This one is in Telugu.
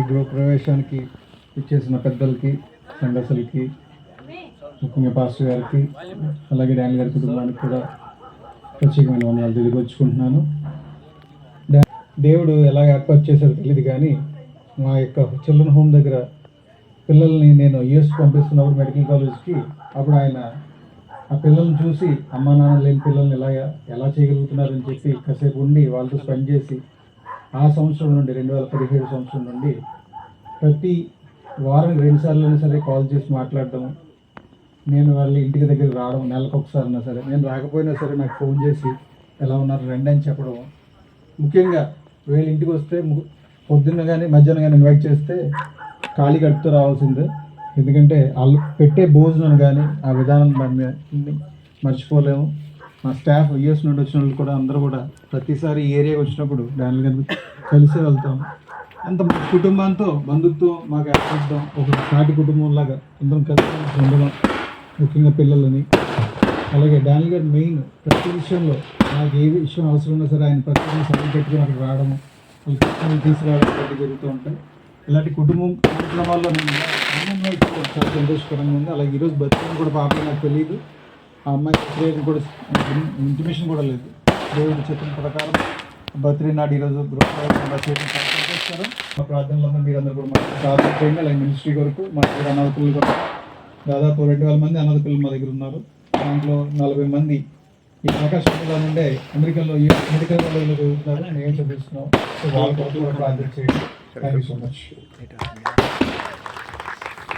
గృహ ప్రవేశానికి ఇచ్చేసిన పెద్దలకి, సంఘస్థులకి, ముఖ్యంగా పాస్టర్ గారికి, అలాగే డానియల్ గారి కుటుంబానికి కూడా ప్రత్యేకమైన వందనాలు తెలియపరుచుకుంటున్నాను. దేవుడు ఎలా ఏర్పాటు చేశారో తెలియదు కానీ మా యొక్క చిల్డ్రన్ హోమ్ దగ్గర పిల్లల్ని నేను యూఎస్ పంపిస్తున్నప్పుడు మెడికల్ కాలేజ్కి, అప్పుడు ఆయన ఆ పిల్లల్ని చూసి అమ్మా నాన్న లేని పిల్లల్ని ఎలా చేయగలుగుతున్నారని చెప్పి కాసేపు ఉండి వాళ్ళతో స్పెండ్ చేసి ఆ సంవత్సరం నుండి 2017 సంవత్సరం నుండి ప్రతి వారం 2 సార్లు సరే కాల్ చేసి మాట్లాడడం, నేను వాళ్ళ ఇంటికి దగ్గర రావడం, నెలకు ఒకసారి అయినా సరే, నేను రాకపోయినా సరే నాకు ఫోన్ చేసి ఎలా ఉన్నారు రండి అని చెప్పడం. ముఖ్యంగా వీళ్ళ ఇంటికి వస్తే పొద్దున్న కానీ మధ్యాహ్నం కానీ ఇన్వైట్ చేస్తే ఖాళీ కడుపుతో రావాల్సిందే. ఎందుకంటే వాళ్ళు పెట్టే భోజనం కానీ ఆ విధానం మర్చిపోలేము. మా స్టాఫ్ యూఎస్ నుండి వచ్చిన వాళ్ళు కూడా అందరూ కూడా ప్రతిసారి ఈ ఏరియాకి వచ్చినప్పుడు డానియల్ గారిని కలిసే వెళ్తాం. అంత కుటుంబంతో బంధుత్వం మాకు ఏర్పడడం, ఒక సాటి కుటుంబంలాగా అందరం కలిసి ఉండడం, ముఖ్యంగా పిల్లలని. అలాగే డానియల్ గారు మెయిన్ ప్రతి విషయంలో నాకు ఏ విషయం అవసరం ఉన్నా సరే ఆయన ప్రతి సభలు పెట్టుకుని అక్కడ రావడము, వాళ్ళకి తీసుకురావడం ప్రతి జరుగుతూ ఉంటాయి. ఇలాంటి కుటుంబం కార్యక్రమాల్లో నేను ఆనందంగా చాలా సంతోషకరంగా ఉంది. అలాగే ఈరోజు బర్త్డే కూడా పాప నాకు తెలియదు, ఆ అమ్మాయి బర్త్డే కూడా ఇంటిమేషన్ కూడా లేదు. దేవుడు చెప్పిన ప్రకారం బర్త్డే నాడు ఈరోజు గృహప్రవేశం చేయడం చాలా సంతోషకరం. మా ప్రార్థనలో మీరందరూ కూడా మాకు ప్రార్థన చేయండి. అలాగే మినిస్ట్రీ కొరకు మా దగ్గర అనాథ పిల్లలు కూడా దాదాపు 2000 మంది అనాథ పిల్లలు మా దగ్గర ఉన్నారు. దాంట్లో 40 మంది ఈ ఆకాశంలో నుండే అమెరికాలో మెడికల్ కాలేజ్లో చదువుతున్నారు. నేను ఏం చదివిస్తున్నాం, సో వాళ్ళ కొరకు కూడా ప్రార్థన చేయండి. Thank you so much.